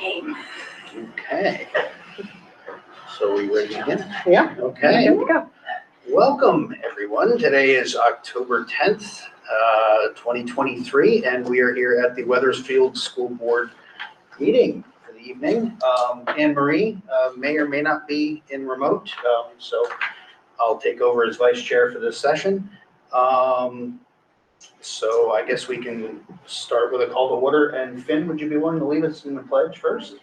Okay. So we ready to begin? Yeah. Okay. Here we go. Welcome, everyone. Today is October 10th, 2023, and we are here at the Wethersfield School Board meeting for the evening. Anne Marie may or may not be in remote, so I'll take over as vice chair for this session. So I guess we can start with a call to order. And Finn, would you be willing to lead us in the pledge first?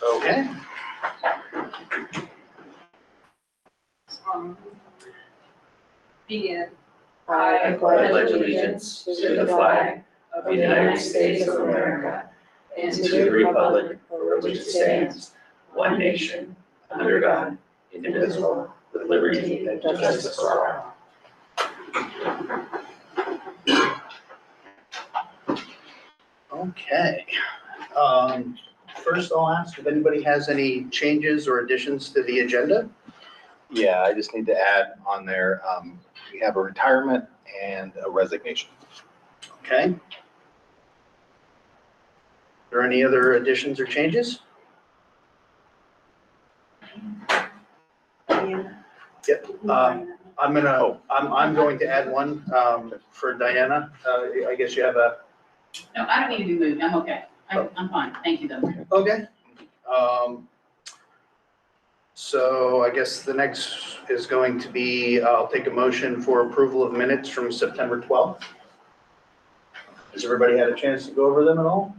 Okay. Begin. I pledge allegiance to the flag of the United States of America and to the republic for which it stands, one nation, under God, indivisible, with liberty and justice for all. Okay. First, I'll ask if anybody has any changes or additions to the agenda. Yeah, I just need to add on there, we have a retirement and a resignation. Okay. Are there any other additions or changes? Yep. I'm going to add one for Diana. I guess you have a. No, I don't need to be moved, I'm okay. I'm fine, thank you though. Okay. So I guess the next is going to be, I'll take a motion for approval of minutes from September 12th. Has everybody had a chance to go over them at all?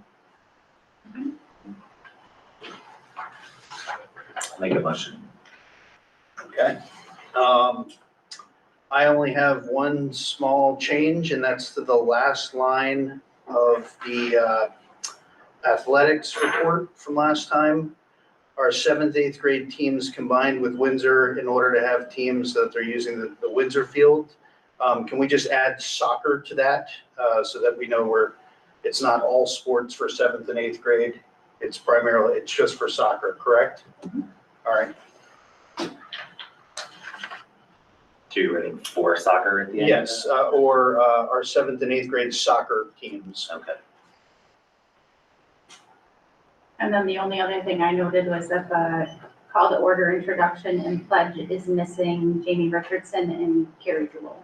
Make a motion. Okay. I only have one small change, and that's to the last line of the athletics report from last time. Our 7th, 8th grade teams combined with Windsor in order to have teams that they're using the Windsor field. Can we just add soccer to that so that we know it's not all sports for 7th and 8th grade? It's just for soccer, correct? All right. So you're running for soccer at the end? Yes, or our 7th and 8th grade soccer teams. Okay. And then the only other thing I noted was that the call to order introduction and pledge is missing Jamie Richardson and Carrie Jewell.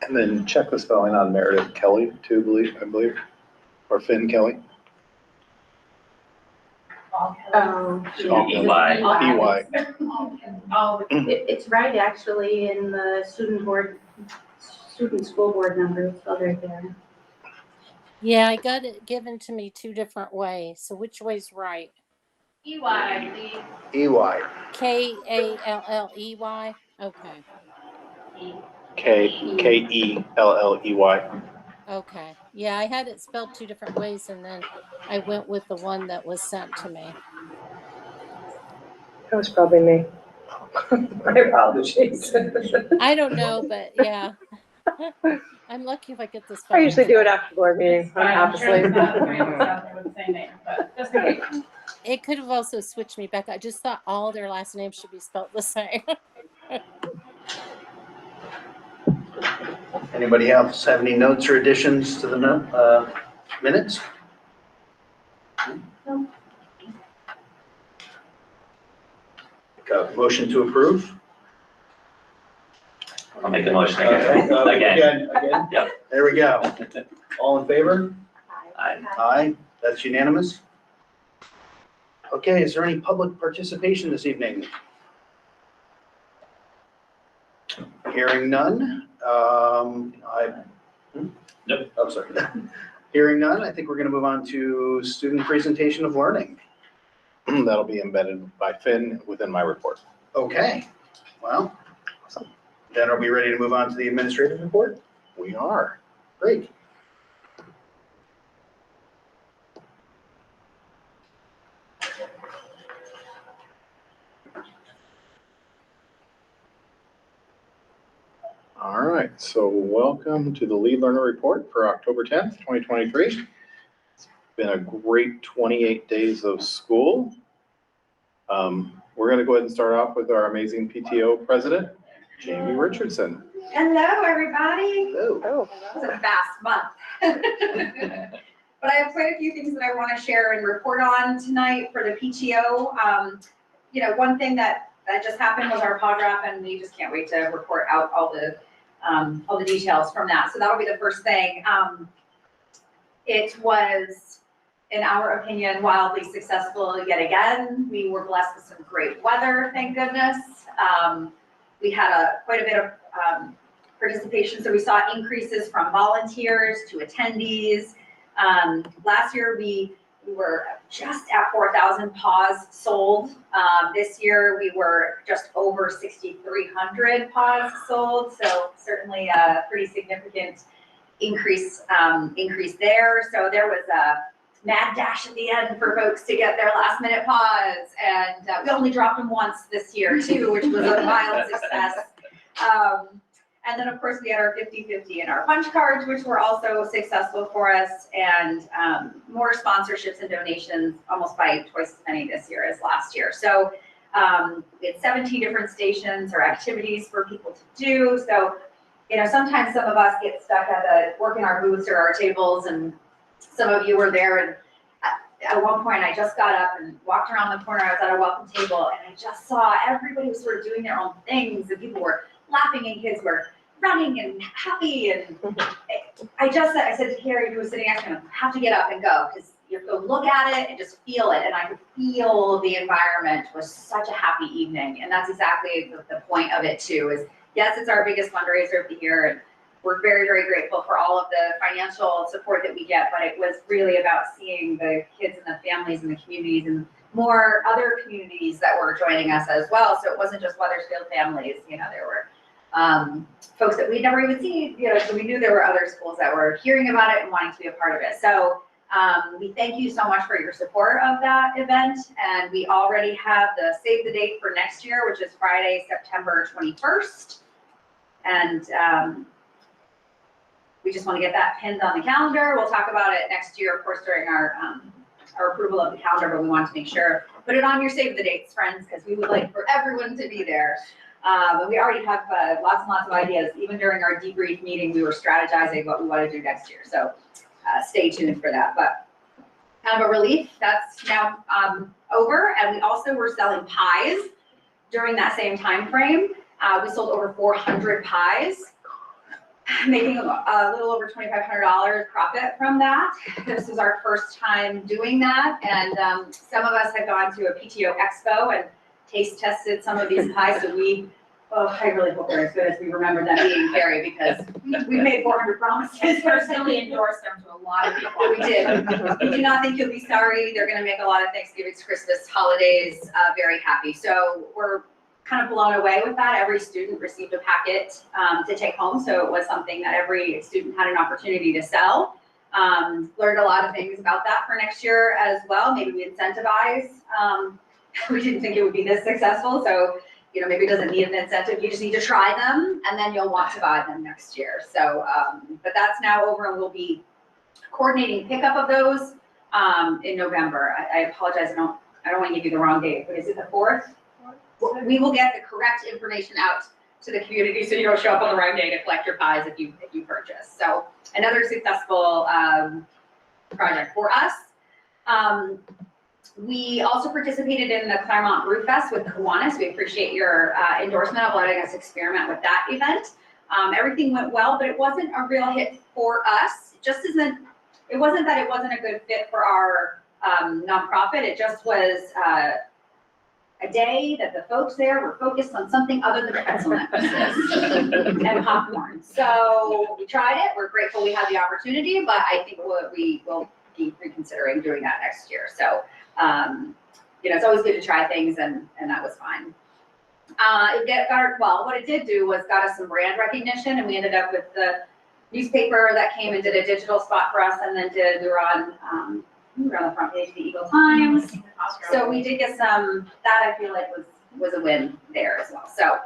And then check the spelling on Meredith Kelly too, I believe, or Finn Kelly. Oh, EY. EY. It's right actually in the student school board number, it's right there. Yeah, I got it given to me two different ways. So which way's right? EY, please. EY. Kalley. Okay. Kelley. Okay. Yeah, I had it spelled two different ways, and then I went with the one that was sent to me. That was probably me. My apologies. I don't know, but yeah. I'm lucky if I get this. I usually do it after board meeting, when I'm half asleep. It could have also switched me back. I just thought all their last names should be spelled the same. Anybody else have any notes or additions to the minutes? No. Motion to approve? I'll make a motion Okay, again. Again? Yep. There we go. All in favor? Aye. Aye, that's unanimous. Okay, is there any public participation this evening? Hearing none. Nope. I'm sorry. Hearing none, I think we're going to move on to student presentation of learning. That'll be embedded by Finn within my report. Okay, well, then are we ready to move on to the administrative report? We are. Great. All right, so welcome to the Lead Learner Report for October 10th, 2023. It's been a great 28 days of school. We're going to go ahead and start off with our amazing PTO president, Jamie Richardson. Hello, everybody. Oh. It was a fast month. But I have quite a few things that I want to share and report on tonight for the PTO. One thing that just happened was our pod wrap, and we just can't wait to report out all the details from that. So that'll be the first thing. It was, in our opinion, wildly successful yet again. We were blessed with some great weather, thank goodness. We had quite a bit of participation, so we saw increases from volunteers to attendees. Last year, we were just at 4,000 paws sold. This year, we were just over 6,300 paws sold, so certainly a pretty significant increase there. So there was a mad dash at the end for folks to get their last minute paws, and we only dropped them once this year too, which was a wild success. And then of course we had our 50/50 and our punch cards, which were also successful for us, and more sponsorships and donations, almost by twice as many this year as last year. So we had 17 different stations or activities for people to do. So, sometimes some of us get stuck at working our booths or our tables, and some of you were there, and at one point I just got up and walked around the corner. I was at a welcome table, and I just saw everybody was sort of doing their own things, and people were laughing, and kids were running and happy. And I said to Carrie, who was sitting next to me, I have to get up and go, because you have to go look at it and just feel it. And I could feel the environment was such a happy evening. And that's exactly the point of it too, is yes, it's our biggest fundraiser of the year, and we're very, very grateful for all of the financial support that we get, but it was really about seeing the kids and the families and the communities and more other communities that were joining us as well. So it wasn't just Wethersfield families, there were folks that we'd never even seen, so we knew there were other schools that were hearing about it and wanting to be a part of it. So we thank you so much for your support of that event. And we already have the save the date for next year, which is Friday, September 21st. And we just want to get that pinned on the calendar. We'll talk about it next year, of course, during our approval of the calendar, but we want to make sure, put it on your save the dates, friends, because we would like for everyone to be there. And we already have lots and lots of ideas. Even during our debrief meeting, we were strategizing what we want to do next year. So stay tuned for that. But kind of a relief, that's now over. And we also were selling pies during that same time frame. We sold over 400 pies, making a little over $2,500 profit from that. This was our first time doing that. And some of us had gone to a PTO expo and taste tested some of these pies. So I really hope they're as good as we remember them being, Carrie, because we made 400 promises. Personally endorsed them to a lot of people. We did. We do not think you'll be sorry. They're going to make a lot of Thanksgiving, Christmas, holidays very happy. So we're kind of blown away with that. Every student received a packet to take home. So it was something that every student had an opportunity to sell. Learned a lot of things about that for next year as well. Maybe we incentivize. We didn't think it would be this successful. So, maybe it doesn't need an incentive. You just need to try them, and then you'll want to buy them next year. So, but that's now over, and we'll be coordinating pickup of those in November. I apologize. I don't want to give you the wrong date, but is it the 4th? We will get the correct information out to the community, so you don't show up on the wrong day to collect your pies if you purchase. So another successful project for us. We also participated in the Claremont Brew Fest with Kiwanis. We appreciate your endorsement of letting us experiment with that event. Everything went well, but it wasn't a real hit for us. It wasn't that it wasn't a good fit for our nonprofit. It just was a day that the folks there were focused on something other than pretzel necklaces and popcorn. So we tried it. We're grateful we had the opportunity, but I think we will be reconsidering doing that next year. So, it's always good to try things, and that was fine. What it did do was got us some brand recognition, and we ended up with the newspaper that came and did a digital spot for us, and then we were on the front page of the Eagle Times. So we did get some, that I feel like was a win there as well. So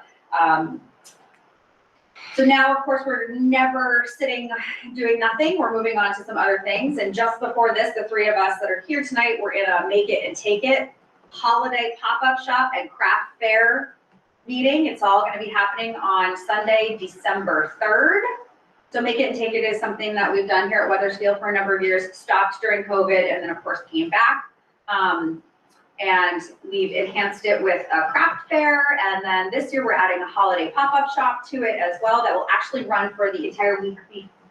So now, of course, we're never sitting doing nothing. We're moving on to some other things. And just before this, the three of us that are here tonight, we're in a Make It and Take It holiday pop-up shop and craft fair meeting. It's all going to be happening on Sunday, December 3rd. So Make It and Take It is something that we've done here at Weathersfield for a number of years, stopped during COVID, and then of course came back. And we've enhanced it with a craft fair, and then this year we're adding a holiday pop-up shop to it as well that will actually run for the entire week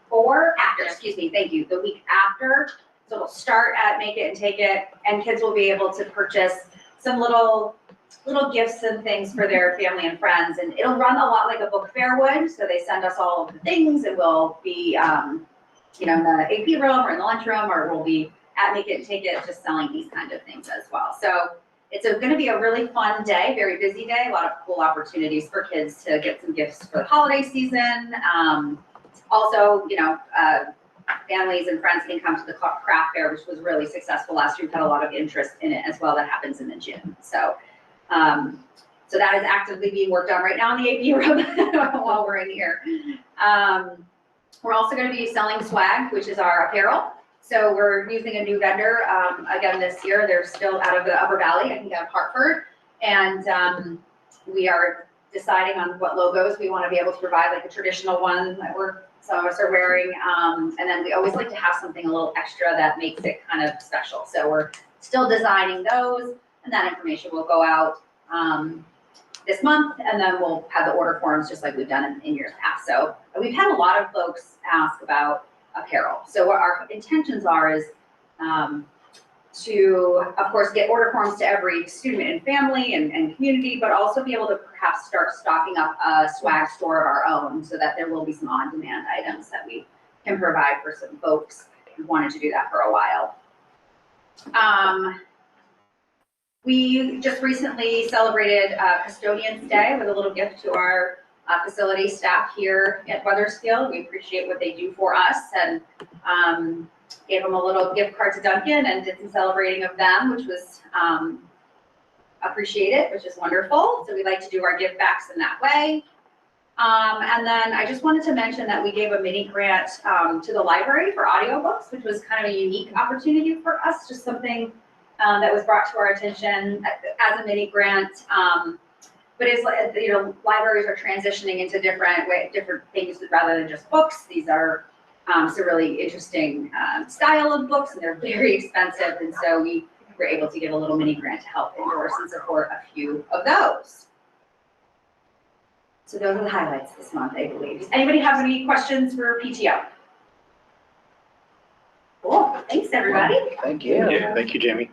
the week after. So it'll start at Make It and Take It, and kids will be able to purchase some little gifts and things for their family and friends, and it'll run a lot like a book fair would. So they send us all of the things, and we'll be, in the AP room or in the lunchroom, or we'll be at Make It and Take It, just selling these kind of things as well. So it's going to be a really fun day, very busy day, a lot of cool opportunities for kids to get some gifts for the holiday season. Also, families and friends can come to the craft fair, which was really successful last year. We've had a lot of interest in it as well. That happens in the gym. So that is actively being worked on right now in the AP room while we're in here. We're also going to be selling swag, which is our apparel. So we're using a new vendor, again, this year. They're still out of the Upper Valley, I think out of Hartford. And we are deciding on what logos we want to be able to provide, like a traditional one that some of us are wearing. And then we always like to have something a little extra that makes it kind of special. So we're still designing those, and that information will go out this month, and then we'll have the order forms just like we've done in years past. So we've had a lot of folks ask about apparel. So what our intentions are is to, of course, get order forms to every student and family and community, but also be able to perhaps start stocking up a swag store of our own, so that there will be some on-demand items that we can provide for some folks who wanted to do that for a while. We just recently celebrated Custodians Day with a little gift to our facility staff here at Weathersfield. We appreciate what they do for us, and gave them a little gift card to Dunkin' and did some celebrating of them, which was appreciated, which is wonderful. So we like to do our give backs in that way. And then I just wanted to mention that we gave a mini grant to the library for audiobooks, which was kind of a unique opportunity for us, just something that was brought to our attention as a mini grant. But it's like, libraries are transitioning into different things rather than just books. These are some really interesting style of books, and they're very expensive. And so we were able to give a little mini grant to help endorse and support a few of those. So those are the highlights this month, I believe. Does anybody have any questions for PTO? Cool, thanks everybody. Thank you. Yeah, thank you, Jamie.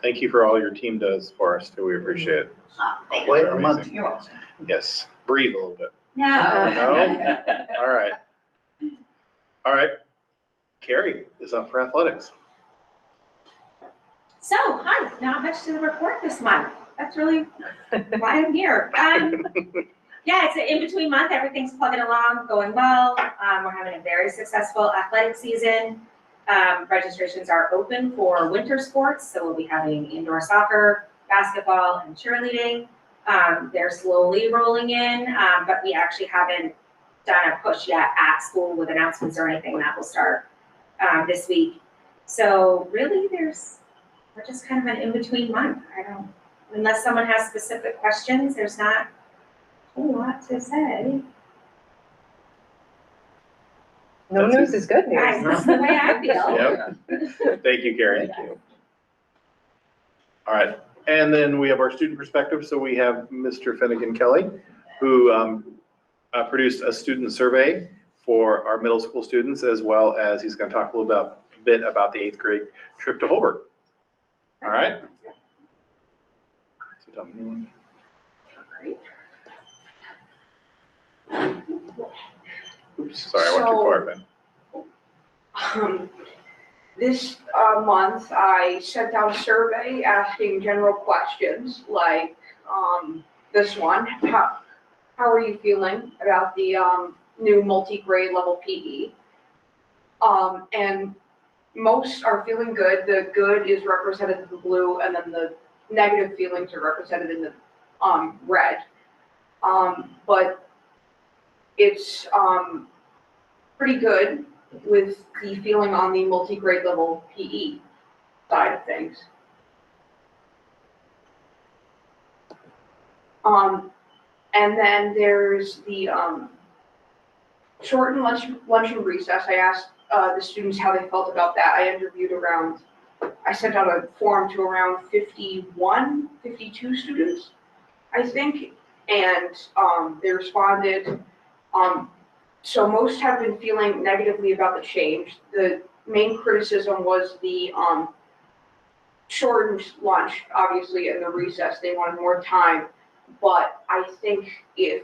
Thank you for all your team does for us too. We appreciate it. Thank Quite you. a month. You're welcome. Yes, breathe a little bit. No. No? All right. All right. Carrie is up for athletics. So, hi, not much to report this month. That's really why I'm here. Yeah, it's an in-between month. Everything's plugging along, going well. We're having a very successful athletic season. Registrations are open for winter sports, so we'll be having indoor soccer, basketball, and cheerleading. They're slowly rolling in, but we actually haven't done a push yet at school with announcements or anything. That will start this week. So really, we're just kind of an in-between month. Unless someone has specific questions, there's not a whole lot to say. No news is good news. That's the way I feel. Yep. Thank you, Carrie. Thank you. All right. And then we have our student perspective. So we have Mr. Finnegan Kelly, who produced a student survey for our middle school students, as well as he's going to talk a little bit about the 8th grade trip to Holbrook. All right. Oops, sorry, I went too far, Ben. This month, I sent out a survey asking general questions like this one. How are you feeling about the new multi-grade level PE? And most are feeling good. The good is represented in the blue, and then the negative feelings are represented in the red. But it's, pretty good with the feeling on the multi-grade level PE side of things. And then there's the, shortened lunch and recess. I asked, the students how they felt about that. I interviewed I sent out a form to around 51, 52 students, I think, and, they responded. So most have been feeling negatively about the change. The main criticism was the, shortened lunch, obviously, and the recess. They wanted more time. But I think if,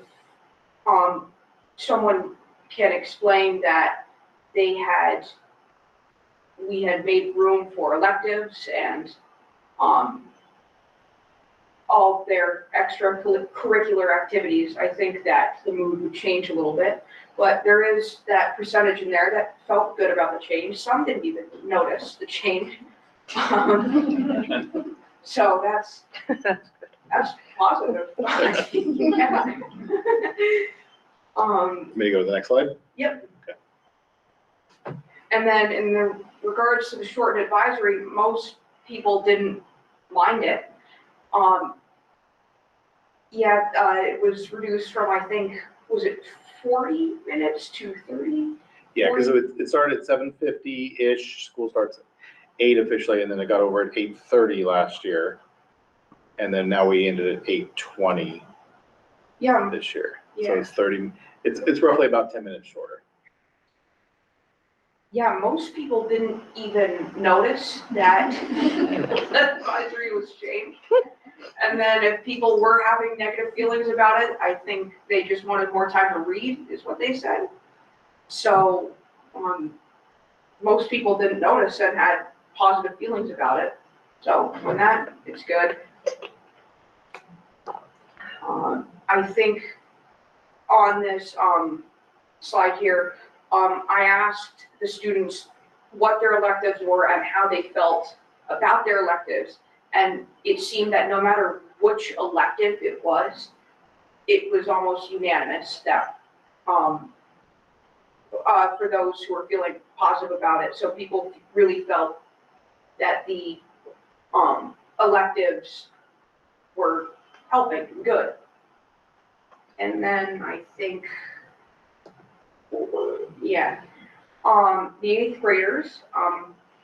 someone can explain that we had made room for electives and, all of their extracurricular activities, I think that the mood would change a little bit. But there is that percentage in there that felt good about the change. Some didn't even notice the change. So that's positive. Yeah. May I go to the next slide? Yep. And then in the regards to the shortened advisory, most people didn't mind it. It was reduced from, I think, was it 40 minutes to 30? Yeah, because it started at 7:50-ish, school starts at 8 officially, and then it got over at 8:30 last year. And then now we ended at 8:20 Yeah, this year. So yeah, it's 30, it's roughly about 10 minutes shorter. yeah, most people didn't even notice that the advisory was changed. And then if people were having negative feelings about it, I think they just wanted more time to read, is what they said. So, most people didn't notice and had positive feelings about it. So on that, it's good. I think on this, slide here, I asked the students what their electives were and how they felt about their electives. And it seemed that no matter which elective it was almost unanimous that, for those who are feeling positive about it. So people really felt that the, electives were helping, good. And then I think, yeah, the 8th graders,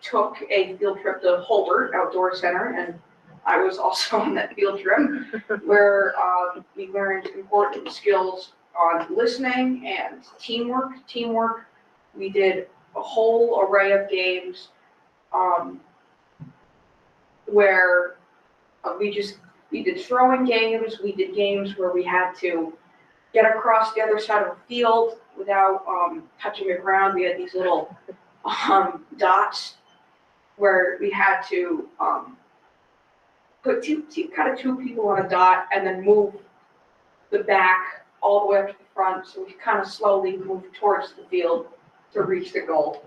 took a field trip to Holbert Outdoor Center, and I was also on that field trip where, we learned important skills on listening and teamwork. We did a whole array of games, where we did throwing games, we did games where we had to get across the other side of the field without, touching the ground. We had these little, dots where we had to, put two people on a dot and then move the back all the way up to the front. So we kind of slowly moved towards the field to reach the goal.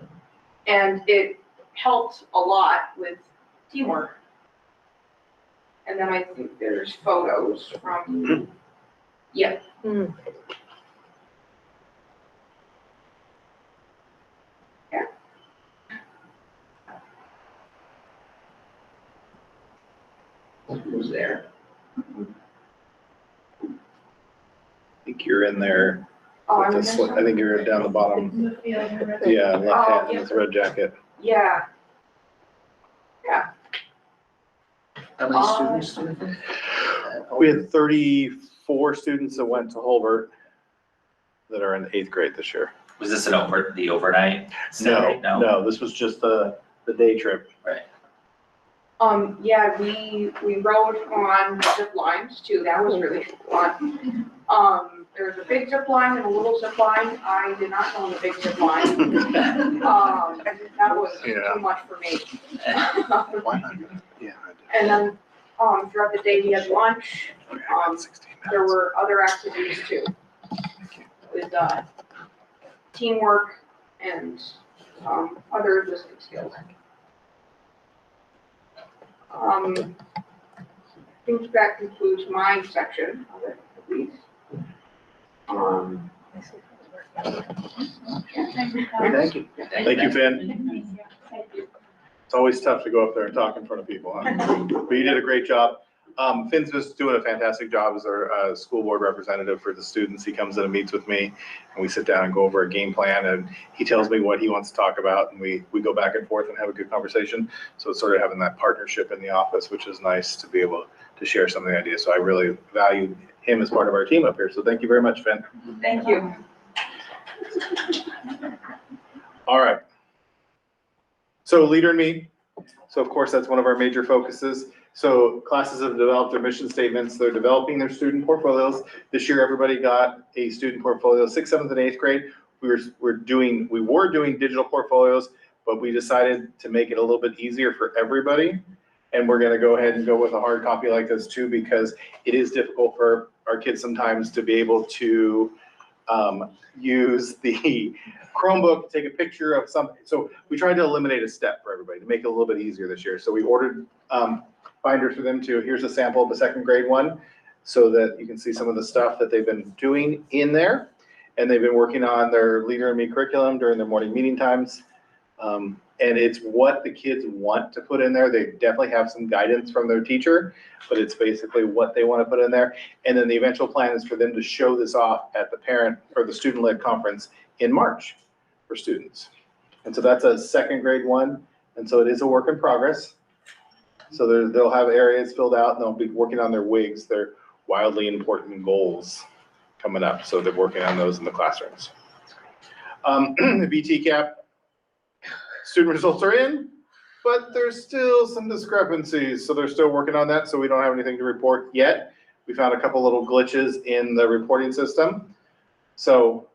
And it helped a lot with teamwork. And then I think there's photos from, yep. Yeah. Who's there? I think you're in there. Oh, I'm with in the there I think you're down the bottom. Yeah, left Oh, hand in yeah. this red jacket. Yeah. How many students do you think? We had 34 students that went to Holbert that are in 8th grade this year. Was this the overnight? Saturday? No, this was just the day trip. Yeah, we rode on zip lines too. That was really fun. There was a big zip line and a little zip line. I did not go on the big zip line. That was Yeah. too much for me. Why not? Yeah, And then, throughout the day, we had lunch. I did. 16 minutes. There were other activities too, with, teamwork and, other listening skills. I think that concludes my section of it, at least. Thank you. Thank you, Finn. It's always tough to go up there and talk in front of people, huh? But you did a great job. Finn's just doing a fantastic job as our school board representative for the students. He comes in and meets with me, and we sit down and go over a game plan, and he tells me what he wants to talk about, and we go back and forth and have a good conversation. So it's sort of having that partnership in the office, which is nice to be able to share some of the ideas. So I really value him as part of our team up here. So thank you very much, Finn. Thank you. All right. So Leader in Me. So of course, that's one of our major focuses. So classes have developed their mission statements. They're developing their student portfolios. This year, everybody got a student portfolio. 6th, 7th, and 8th grade. We were doing digital portfolios, but we decided to make it a little bit easier for everybody. And we're going to go ahead and go with a hard copy like this too, because it is difficult for our kids sometimes to be able to use the Chromebook, take a picture of something. So we tried to eliminate a step for everybody to make it a little bit easier this year. So we ordered binders for them too. Here's a sample of the 2nd grade one so that you can see some of the stuff that they've been doing in there. And they've been working on their Leader in Me curriculum during their morning meeting times. And it's what the kids want to put in there. They definitely have some guidance from their teacher, but it's basically what they want to put in there. And then the eventual plan is for them to show this off at the parent or the student-led conference in March for students. And so that's a 2nd grade one. And so it is a work in progress. So they'll have areas filled out and they'll be working on their WIGs, their wildly important goals coming up. So they're working on those in the classrooms. The VTCAP student results are in, but there's still some discrepancies. So they're still working on that. So we don't have anything to report yet. We found a couple little glitches in the reporting system. So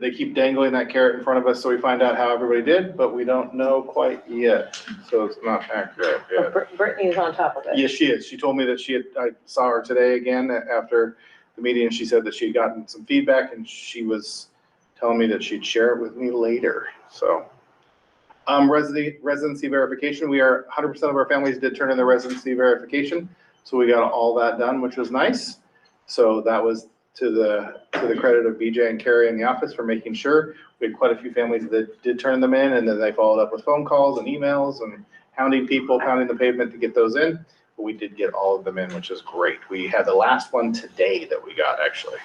they keep dangling that carrot in front of us so we find out how everybody did, but we don't know quite yet. So it's not accurate yet. Brittany's on top of it. Yes, she is. She told me that I saw her today again after the meeting, and she said that she had gotten some feedback and she was telling me that she'd share it with me later. So residency verification. 100% of our families did turn in their residency verification. So we got all that done, which was nice. So that was to the credit of BJ and Carrie in the office for making sure. We had quite a few families that did turn them in, and then they followed up with phone calls and emails and pounding the pavement to get those in. But we did get all of them in, which is great. We had the last one today that we got, actually.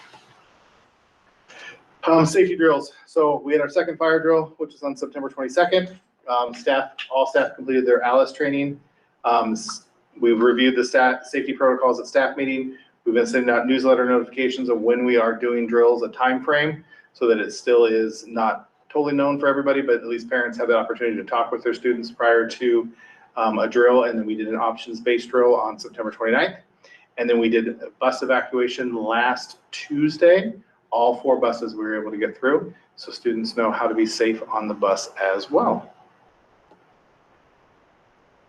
Safety drills. So we had our 2nd fire drill, which is on September 22nd. All staff completed their ALICE training. We've reviewed the safety protocols at staff meeting. We've been sending out newsletter notifications of when we are doing drills, a time frame, so that it still is not totally known for everybody, but at least parents have the opportunity to talk with their students prior to a drill. And then we did an options-based drill on September 29th. And then we did a bus evacuation last Tuesday. All 4 buses we were able to get through, so students know how to be safe on the bus as well.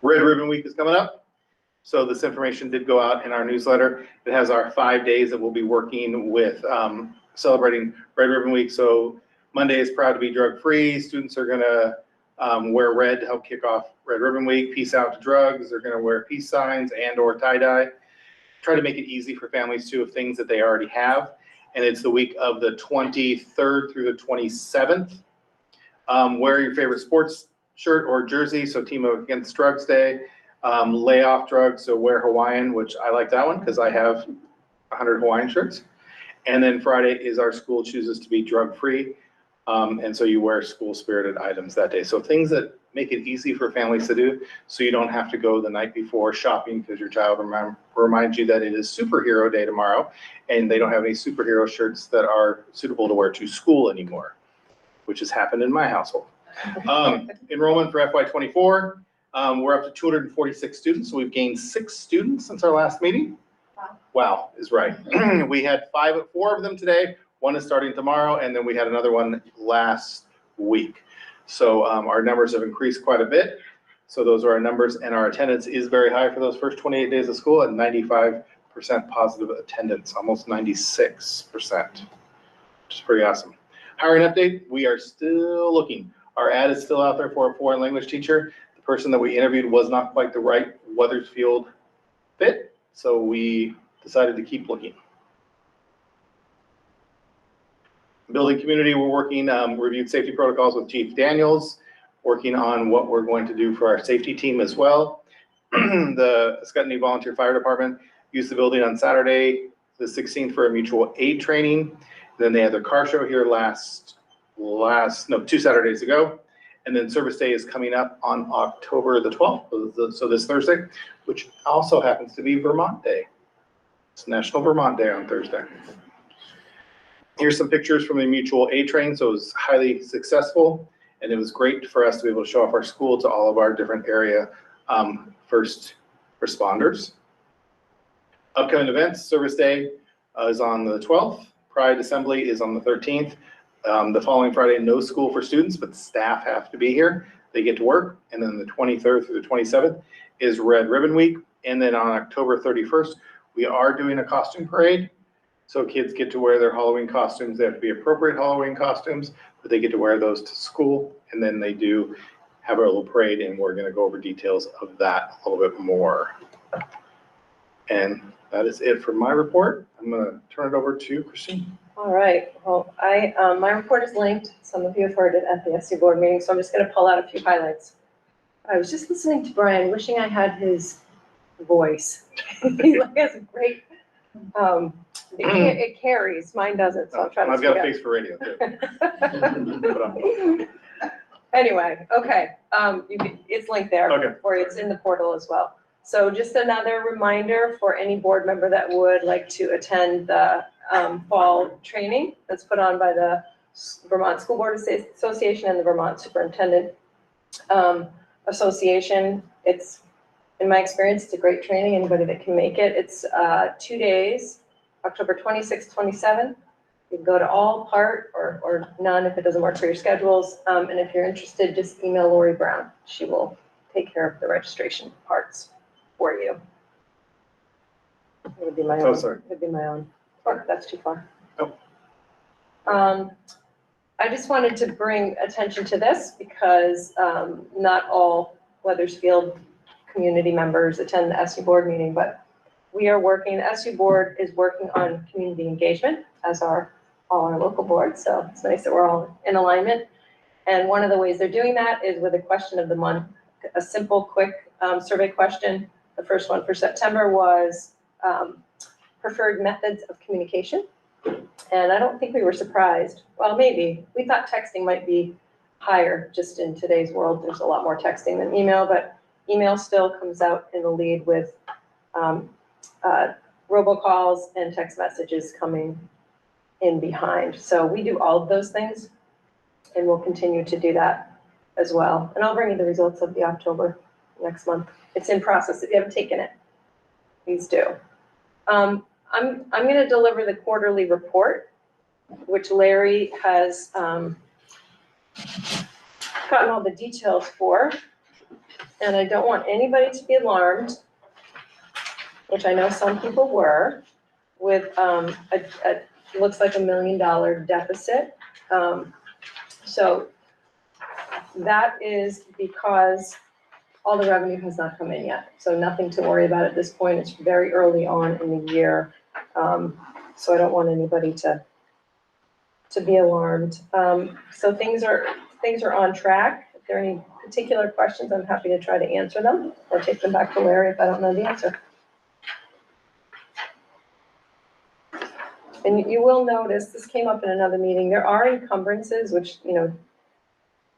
Red Ribbon Week is coming up. So this information did go out in our newsletter. It has our 5 days that we'll be working with celebrating Red Ribbon Week. So Monday is Proud to be Drug-Free. Students are gonna wear red to help kick off Red Ribbon Week. Peace Out to Drugs. They're gonna wear peace signs and or tie-dye. Try to make it easy for families too of things that they already have. And it's the week of the 23rd through the 27th. Wear your favorite sports shirt or jersey. So Team Against Drugs Day. Lay off drugs, so wear Hawaiian, which I like that one because I have 100 Hawaiian shirts. And then Friday is our school chooses to be drug-free. And so you wear school-spirited items that day. So things that make it easy for families to do, so you don't have to go the night before shopping because your child reminds you that it is Superhero Day tomorrow, and they don't have any superhero shirts that are suitable to wear to school anymore, which has happened in my household. Enrollment for FY24. We're up to 246 students, so we've gained 6 students since our last meeting. Wow is right. We had 4 of them today. 1 is starting tomorrow, and then we had another one last week. So our numbers have increased quite a bit. So those are our numbers, and our attendance is very high for those first 28 days of school at 95% positive attendance, almost 96%, which is pretty awesome. Hiring update, we are still looking. Our ad is still out there for a foreign language teacher. The person that we interviewed was not quite the right Wethersfield fit, so we decided to keep looking. Building community, we're working, reviewed safety protocols with Chief Daniels, working on what we're going to do for our safety team as well. The Scotty Volunteer Fire Department used the building on Saturday, the 16th, for a mutual aid training. Then they had their car show here 2 Saturdays ago. And then Service Day is coming up on October the 12th, so this Thursday, which also happens to be Vermont Day. It's National Vermont Day on Thursday. Here's some pictures from the mutual aid train. So it was highly successful, and it was great for us to be able to show off our school to all of our different area first responders. Upcoming events: Service Day is on the 12th. Pride Assembly is on the 13th. The following Friday, no school for students, but staff have to be here. They get to work. And then the 23rd through the 27th is Red Ribbon Week. And then on October 31st, we are doing a costume parade. So kids get to wear their Halloween costumes. They have to be appropriate Halloween costumes, but they get to wear those to school. And then they do have a little parade, and we're going to go over details of that a little bit more. And that is it for my report. I'm going to turn it over to Christine. All right, well, my report is linked. Some of you have heard it at the SU board meeting, so I'm just going to pull out a few highlights. I was just listening to Brian, wishing I had his voice. He has a great, it carries, mine doesn't, so I'm trying to. I've got a face for radio too. Anyway, okay, it's linked there. Okay. Or it's in the portal as well. So just another reminder for any board member that would like to attend the fall training that's put on by the Vermont School Board Association and the Vermont Superintendent Association. It's, in my experience, it's a great training. Anybody that can make it. It's 2 days, October 26th, 27th. You can go to all, part, or none if it doesn't work for your schedules. And if you're interested, just email Lori Brown. She will take care of the registration parts for you. It would be my own. Oh, sorry. It would be my own. Oh, that's too far. Oh. I just wanted to bring attention to this because not all Weathersfield community members attend the SU board meeting, but we are working, the SU board is working on community engagement, as are all our local boards. So it's nice that we're all in alignment. And one of the ways they're doing that is with a question of the month, a simple, quick survey question. The first one for September was preferred methods of communication. And I don't think we were surprised. Well, maybe. We thought texting might be higher just in today's world. There's a lot more texting than email, but email still comes out in the lead with robocalls and text messages coming in behind. So we do all of those things, and we'll continue to do that as well. And I'll bring you the results of the October next month. It's in process. If you haven't taken it, please do. I'm going to deliver the quarterly report, which Larry has gotten all the details for. And I don't want anybody to be alarmed, which I know some people were, with looks like $1 million deficit. So that is because all the revenue has not come in yet. So nothing to worry about at this point. It's very early on in the year. So I don't want anybody to be alarmed. So things are on track. If there are any particular questions, I'm happy to try to answer them or take them back to Larry if I don't know the answer. And you will notice, this came up in another meeting, there are encumbrances, which,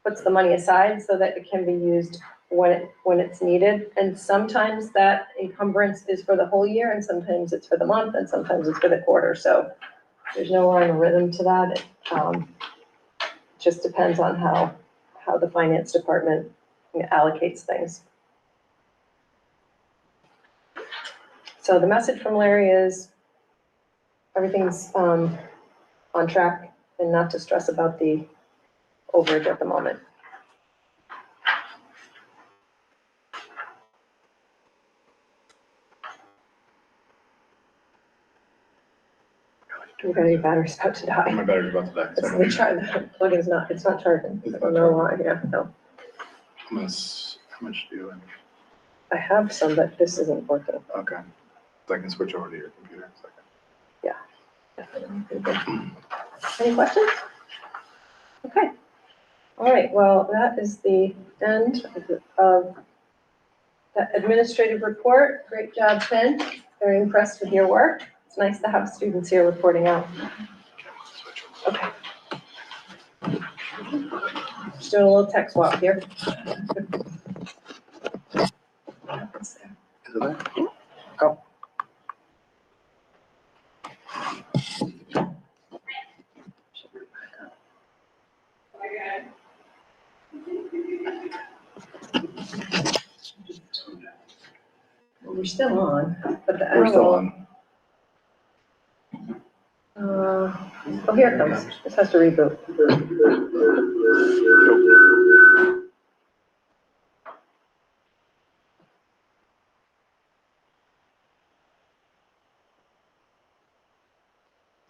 puts the money aside so that it can be used when it's needed. And sometimes that encumbrance is for the whole year, and sometimes it's for the month, and sometimes it's for the quarter. So there's no rhyme or rhythm to that. It just depends on how the finance department allocates things. So the message from Larry is everything's on track and not to stress about the overage at the moment. We've got any batteries about to die. My battery's about to die. It's So the plug-in's not, it's not charging. It's I not don't know why, yeah, no. how much do you? I have some, but this isn't working. Okay. So I can switch over to your computer in a second. Definitely. Any questions? Okay. All right, well, that is the end of the administrative report. Great job, Finn. Very impressed with your work. It's nice to have students here reporting out. Okay. Just doing a little tech swap here. Is it there? Oh. We're still on, but the We're still animal, on. oh, here it comes. This has to reboot.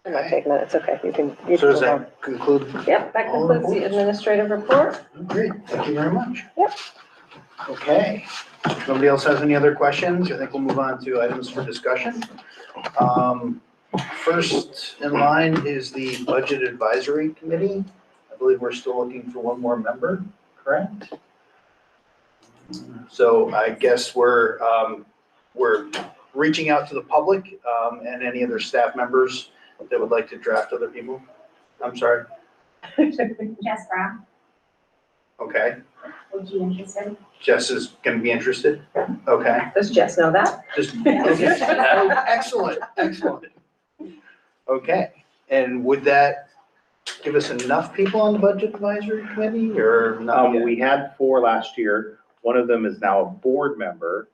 It might take minutes, okay, you can. So does that conclude? Yep, that all the concludes the reports? administrative report. Great, thank you very much. Yep. Okay, if nobody else has any other questions, I think we'll move on to items for discussion. First in line is the Budget Advisory Committee. I believe we're still looking for one more member, correct? So I guess we're reaching out to the public, and any other staff members that would like to draft other people. I'm sorry, Jess Brown, okay. would you interested? Jess is gonna be interested? Okay, Does Jess know that? just, okay. Oh, excellent, excellent. Okay, and would that give us enough people on the Budget Advisory Committee or not yet? We had 4 last year. One of them is now a board member.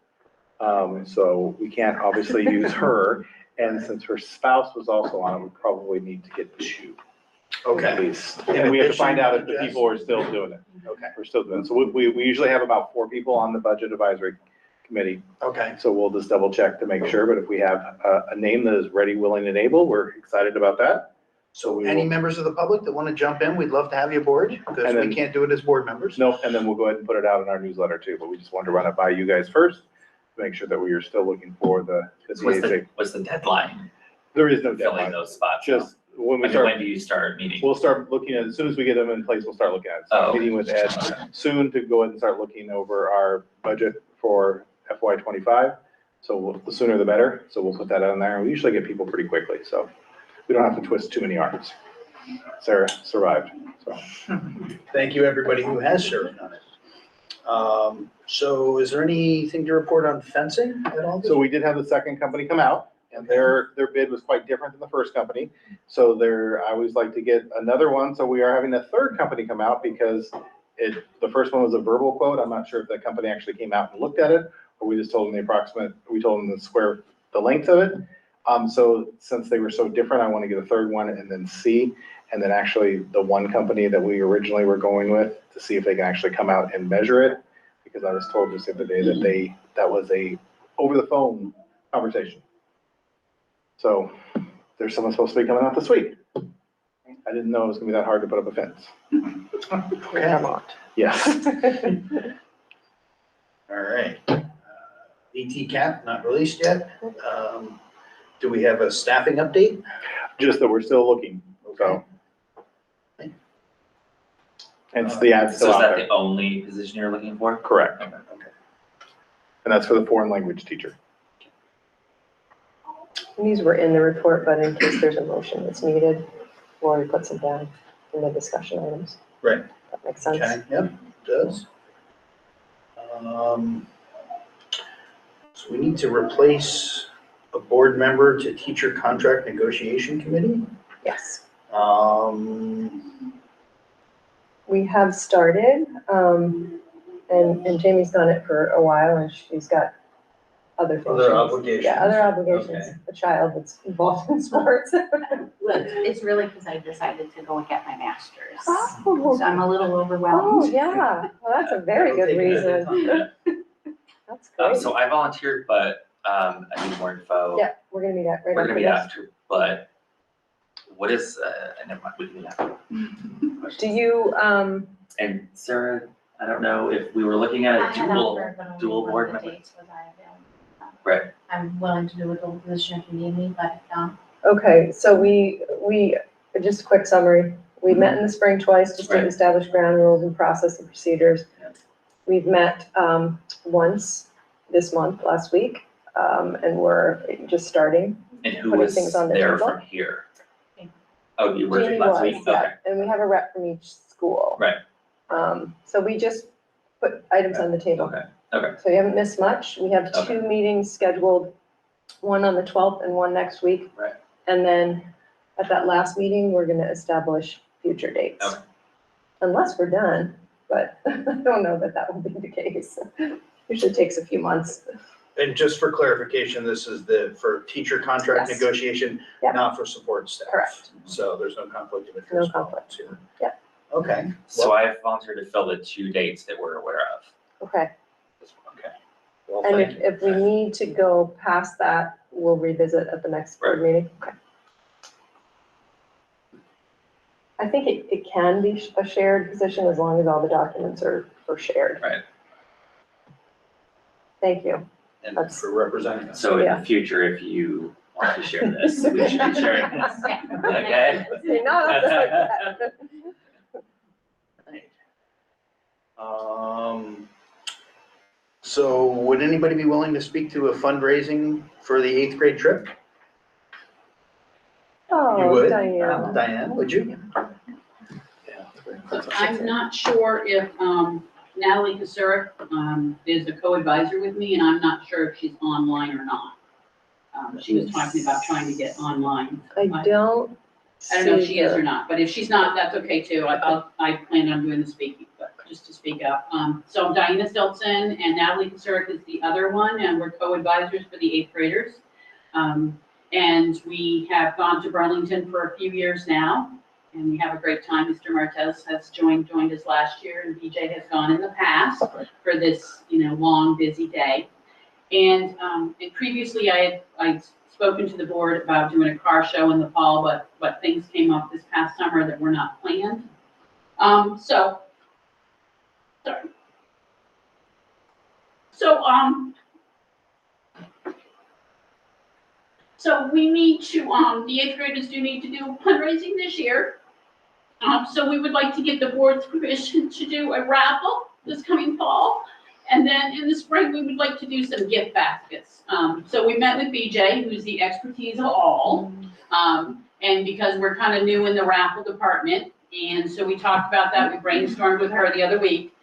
So we can't obviously use her. And since her spouse was also on it, we probably need to get 2. At Okay, least. And we have to find out if the people are still doing it. okay, We're still doing it. So we usually have about 4 people on the Budget Advisory Committee. okay. So we'll just double check to make sure. But if we have a name that is ready, willing, and able, we're excited about that. So any members of the public that want to jump in, we'd love to have you aboard because And then- we can't do it as board members. Nope, and then we'll go ahead and put it out in our newsletter too, but we just wanted to run it by you guys first, to make sure that we are still looking for the DHA. What's the deadline There is no filling deadline, those spots? just when I we mean, start, when do you start meeting? we'll start looking at, as soon as we get them in place, we'll start looking at it. So I'm Oh. meeting with Ed soon to go ahead and start looking over our budget for FY '25. So the sooner the better, so we'll put that on there. We usually get people pretty quickly, so we don't have to twist too many arms. Sarah survived, so. Thank you, everybody who has served on it. So is there anything to report on fencing at all? So we did have the second company come out, and their bid was quite different than the first company. So I always like to get another one, so we are having a third company come out because the first one was a verbal quote. I'm not sure if the company actually came out and looked at it, or we just told them we told them the length of it. So since they were so different, I want to get a third one and then see. And then actually the one company that we originally were going with to see if they can actually come out and measure it. Because I was told just the other day that that was a over the phone conversation. So there's someone supposed to be coming out this week. I didn't know it was gonna be that hard to put up a fence. Okay. Yes. All right. ET cap, not released yet. Do we have a staffing update? Just that we're still looking, so. And it's the ad's So still is out that there. the only position you're looking for? Correct. Okay. And that's for the foreign language teacher. These were in the report, but in case there's a motion that's needed, Lori puts them down in the discussion items. Right. That makes sense. Okay, yep, does. So we need to replace a board member to teacher contract negotiation committee. Yes. We have started, and Jamie's done it for a while, and she's got other things. Other obligations. Yeah, other obligations, Okay. a child that's involved in sports. Well, it's really because I decided to go and get my master's. Oh. So I'm a little Oh, overwhelmed. yeah, well, that's a very good reason. That's great. So I volunteered, but I need more info. Yeah, we're gonna meet at, right We're after gonna meet this. after, but what is, never mind, we can meet after. Do you, And Sarah, I don't know if we were looking at a dual board member. Right. I'm willing to do a dual position if you need me, but, okay, so we But just a quick summary. We met in the spring twice just to Right. establish ground rules and process and procedures. Yeah. We've met once this month, last week, and we're just starting. And who Putting was things on the there table. from here? Oh, you were Jeannie last was, week? yeah, Okay, and we have a rep from each school. Right. So we just put items on the table. okay, okay, So you haven't missed much. We have Okay. 2 meetings scheduled, one on the 12th and one next week. Right. And then at that last meeting, we're gonna establish future dates. Okay. Unless we're done, but I don't know that that will be the case. Usually takes a few months. And just for clarification, this is for teacher contract Yes. negotiation, Yep. not for support staff. Correct. So there's no conflict of No interest. conflict. here. Yep. Okay. so I volunteered to fill the 2 dates that we're aware of. Okay, Okay. Well, and thank you. if we need to go past that, we'll revisit at the next board meeting. Okay. I think it can be a shared position as long as all the documents are shared. Right. Thank you. And that's- for representing us. So in Yeah. the future, if you want to share this, we should be sharing this, okay? See, no, that's like that. So would anybody be willing to speak to a fundraising for the 8th grade trip? You Oh, would? Diane. Diane, would you? I'm not sure if Natalie Kasurek is a co-advisor with me, and I'm not sure if she's online or not. She was talking about trying to get online. I don't. I don't know if see she is the- or not, but if she's not, that's okay too. I plan on doing the speaking, but just to speak up. So Diana Stiltson and Natalie Kasurek is the other one, and we're co-advisors for the 8th graders. And we have gone to Burlington for a few years now, and we have a great time. Mr. Martez has joined us last year, and BJ has gone in the past for this, long, busy day. And previously I'd spoken to the board about doing a car show in the fall, but things came up this past summer that were not planned. So we need to, the 8th graders do need to do fundraising this year. So we would like to get the board's permission to do a raffle this coming fall. And then in the spring, we would like to do some gift baskets. So we met with BJ, who's the expertise of all. And because we're kind of new in the raffle department, and so we talked about that, we brainstormed with her the other week.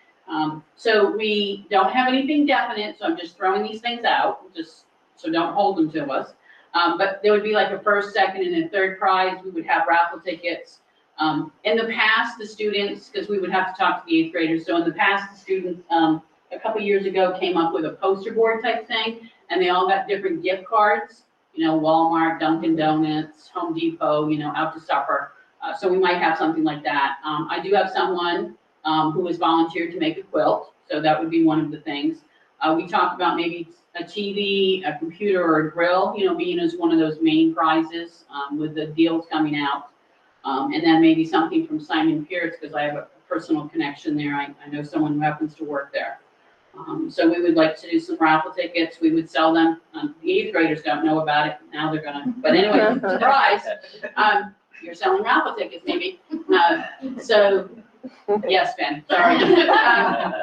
So we don't have anything definite, so I'm just throwing these things out, just so don't hold them to us. But there would be like a first, second, and a third prize. We would have raffle tickets. In the past, the students, because we would have to talk to the 8th graders, so in the past, the students, a couple years ago, came up with a poster board type thing, and they all got different gift cards, Walmart, Dunkin' Donuts, Home Depot, out to supper. So we might have something like that. I do have someone who has volunteered to make a quilt, so that would be one of the things. We talked about maybe a TV, a computer, or a grill, being as one of those main prizes with the deals coming out. And then maybe something from Simon Pierce, because I have a personal connection there. I know someone who happens to work there. So we would like to do some raffle tickets. We would sell them. The 8th graders don't know about it. Now they're gonna, but anyway, surprise. You're selling raffle tickets maybe. Yes, Ben, sorry.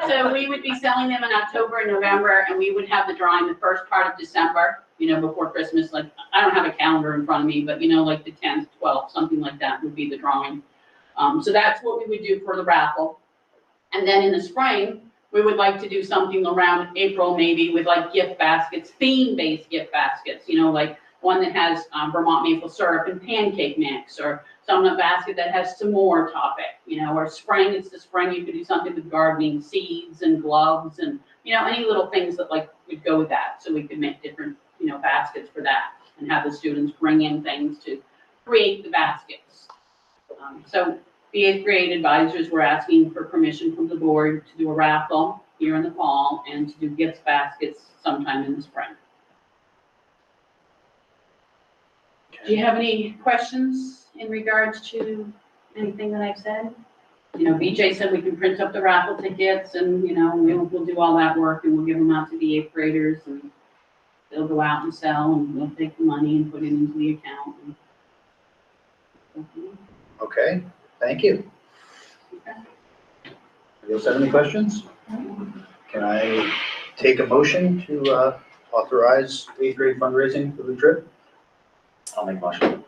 So we would be selling them in October and November, and we would have the drawing the first part of December, before Christmas. Like, I don't have a calendar in front of me, but like the 10th, 12th, something like that would be the drawing. So that's what we would do for the raffle. And then in the spring, we would like to do something around April maybe with like gift baskets, theme-based gift baskets, like one that has Vermont maple syrup and pancake mix, or some basket that has some more topic, or spring, it's the spring, you could do something with gardening, seeds and gloves and, any little things that like would go with that. So we could make different, baskets for that and have the students bring in things to create the baskets. So the 8th grade advisors were asking for permission from the board to do a raffle here in the fall and to do gift baskets sometime in the spring. Do you have any questions in regards to anything that I've said? BJ said we can print up the raffle tickets and, we'll do all that work and we'll give them out to the 8th graders and they'll go out and sell and we'll take the money and put it into the account. Okay, thank you. You guys have any questions? Can I take a motion to authorize eighth grade fundraising for the trip? I'll make a motion.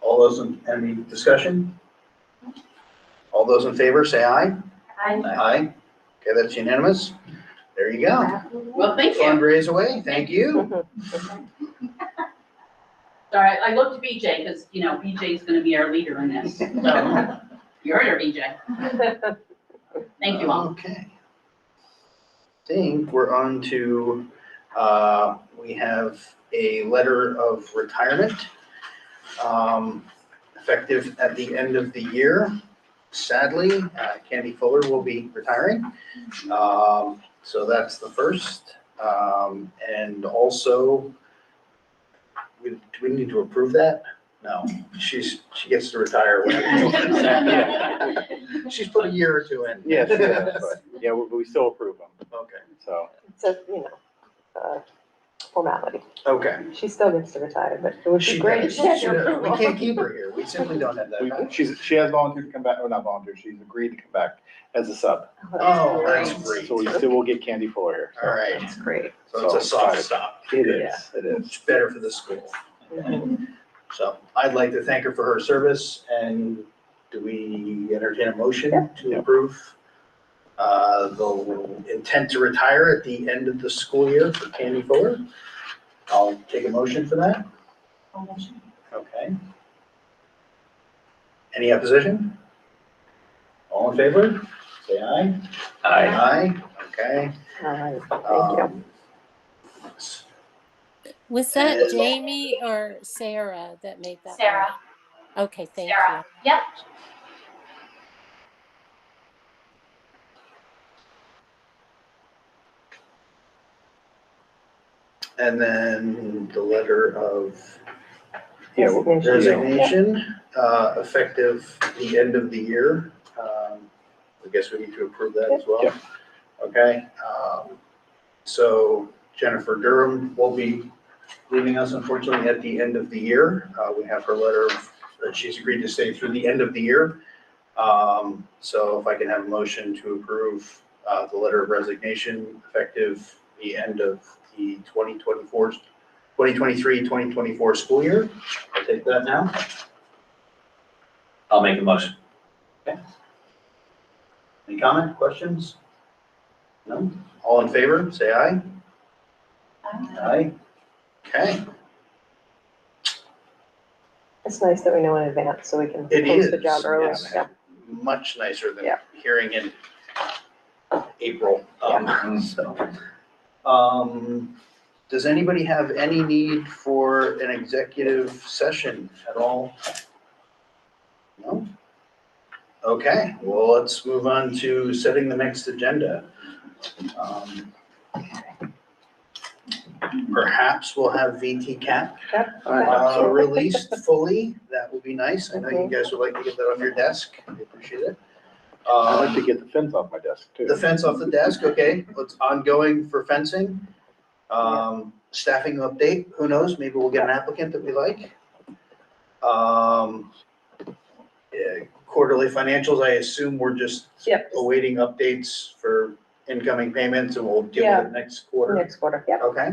All those any discussion? All those in favor, say aye. Aye. Okay, that's unanimous. There you go. Well, thank you. Fundraise away, thank you. All right, I looked to BJ because, you know, BJ's gonna be our leader in this, so you heard her, BJ. Thank you all. Okay. Think we're on to, we have a letter of retirement, effective at the end of the year. Sadly, Candy Fuller will be retiring. So that's the first. And also, do we need to approve that? No, she gets to retire whenever. She's put a year or two in. Yes, but yeah, we still approve them, Okay, so. It's a, formality. okay. She still gets to retire, but it would She be great. does. if she had She your does. We approval. can't keep her here. We simply don't have that. power. She has volunteered to come back, or not volunteered, she's agreed to come back as a sub. Oh, that's great. So we still will get Candy Fuller here. All right, That's great. so it's a soft stop. It is. It's better for the school. Mhm. So I'd like to thank her for her service, and do we entertain a motion to approve the intent to retire at the end of the school year for Candy Fuller? I'll take a motion for that. Okay. Any opposition? All in favor? Say aye. Aye. Aye, okay. All right, thank you. Um, Was that Jamie or Sarah that made that? Sarah. one? Okay, thank Sarah. Yep. And then the letter of Resignation. resignation, effective the end of the year. I guess we need to approve that as well. Yep. Okay, so Jennifer Durham will be leaving us unfortunately at the end of the year. We have her letter that she's agreed to stay through the end of the year. So if I can have a motion to approve the letter of resignation effective the end of the 2023-2024 school year. I'll take that now. I'll make a motion. Any comment, questions? No? All in favor, say aye. Aye. Okay, It's nice that we know in advance so we can it post the is, job early. yes. Yeah. Much nicer than Yeah. hearing in April. Does anybody have any need for an executive session at all? No? Okay, well, let's move on to setting the next agenda. Perhaps we'll have VT Cap released fully. That would be nice. I know you guys would like to get that off your desk. I appreciate it. I'd like to get the fence off my desk too. The fence off the desk, okay. It's ongoing for fencing. Staffing update, who knows? Maybe we'll get an applicant that we like. Yeah, quarterly financials, I assume we're just Yep. awaiting updates for incoming payments and we'll deal with it next quarter. Next quarter, yeah. Okay,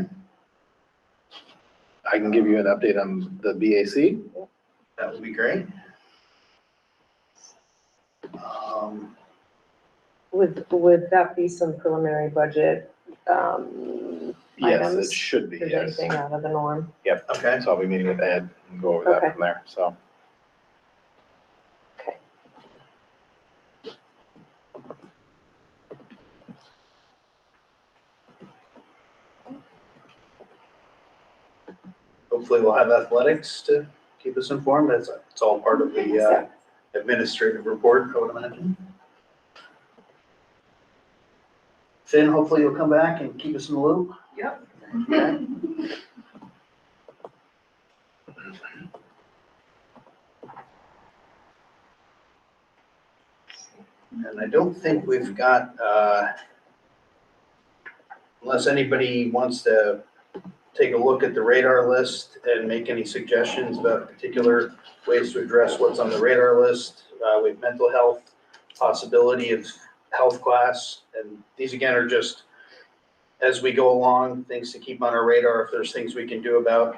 I can give you an update on the BAC. that would be great. Would that be some preliminary budget, Yes, items? it should be, If there's yes. anything out of the norm? Okay, So I'll be meeting with Ed and go over that Okay. from there, so. hopefully we'll have athletics to keep us informed. It's all part of the administrative report, I would imagine. Finn, hopefully you'll come back and keep us in the loop. Yep. Okay. And I don't think we've got, unless anybody wants to take a look at the radar list and make any suggestions about particular ways to address what's on the radar list. We have mental health, possibility of health class, and these again are just, as we go along, things to keep on our radar. If there's things we can do about,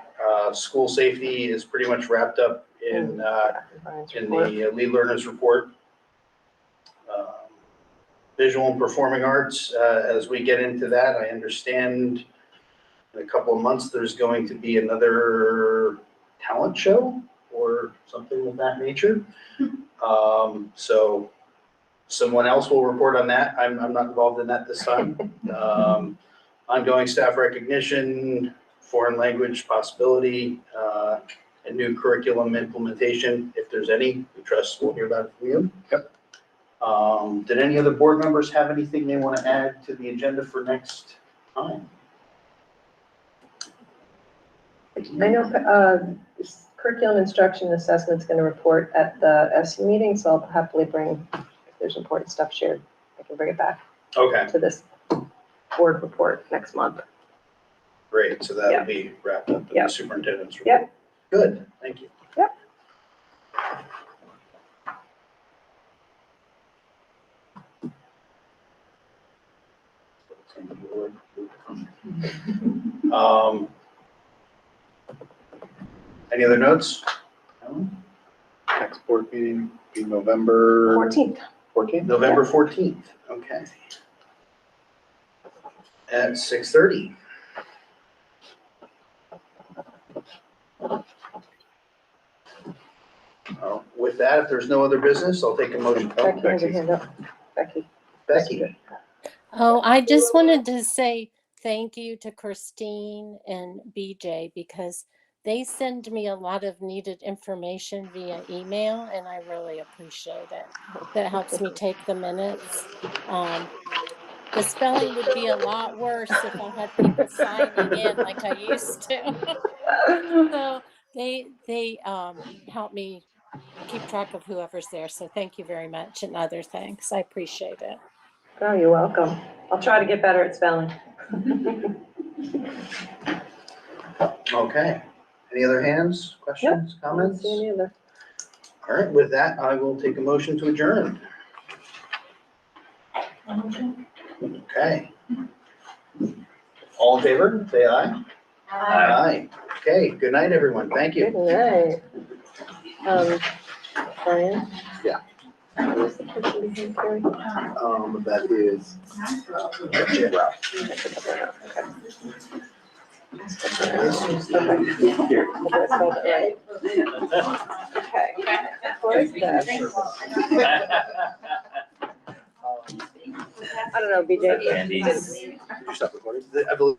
school safety is pretty much wrapped up in the Lead Learners Report. Visual and performing arts, as we get into that, I understand in a couple of months, there's going to be another talent show or something of that nature. So someone else will report on that. I'm not involved in that this time. Ongoing staff recognition, foreign language possibility, and new curriculum implementation, if there's any. We trust we'll hear about it from you. Yep. Did any other board members have anything they want to add to the agenda for next time? I know this curriculum instruction assessment's going to report at the SU meeting, so I'll happily bring, if there's important stuff shared, I can bring it back Okay, to this board report next month. great. So that'll be wrapped up in Yeah. the superintendent's report. Yep. Good, thank you. Yep. Any other notes? No? Next board meeting be November 14th. 14th? November 14th, okay. At 6:30. With that, if there's no other business, I'll take a motion. Becky has her hand up. Becky. Becky. Oh, I just wanted to say thank you to Christine and BJ because they send me a lot of needed information via email and I really appreciate it. That helps me take the minutes. The spelling would be a lot worse if I had people signing in like I used to. So they help me keep track of whoever's there. So thank you very much and other thanks. I appreciate it. Oh, you're welcome. I'll try to get better at spelling. Okay. Any other hands, questions, I don't comments? see any other. All right, with that, I will take a motion to adjourn. Okay. All in favor, say aye. Aye. Okay, good night, everyone. Thank you. Good night. Brian? Yeah. Who's the person behind Carrie? That is, Jim Ralph. Okay. I spelled it right. Okay. Where's that? I don't know, BJ. Andy's. I believe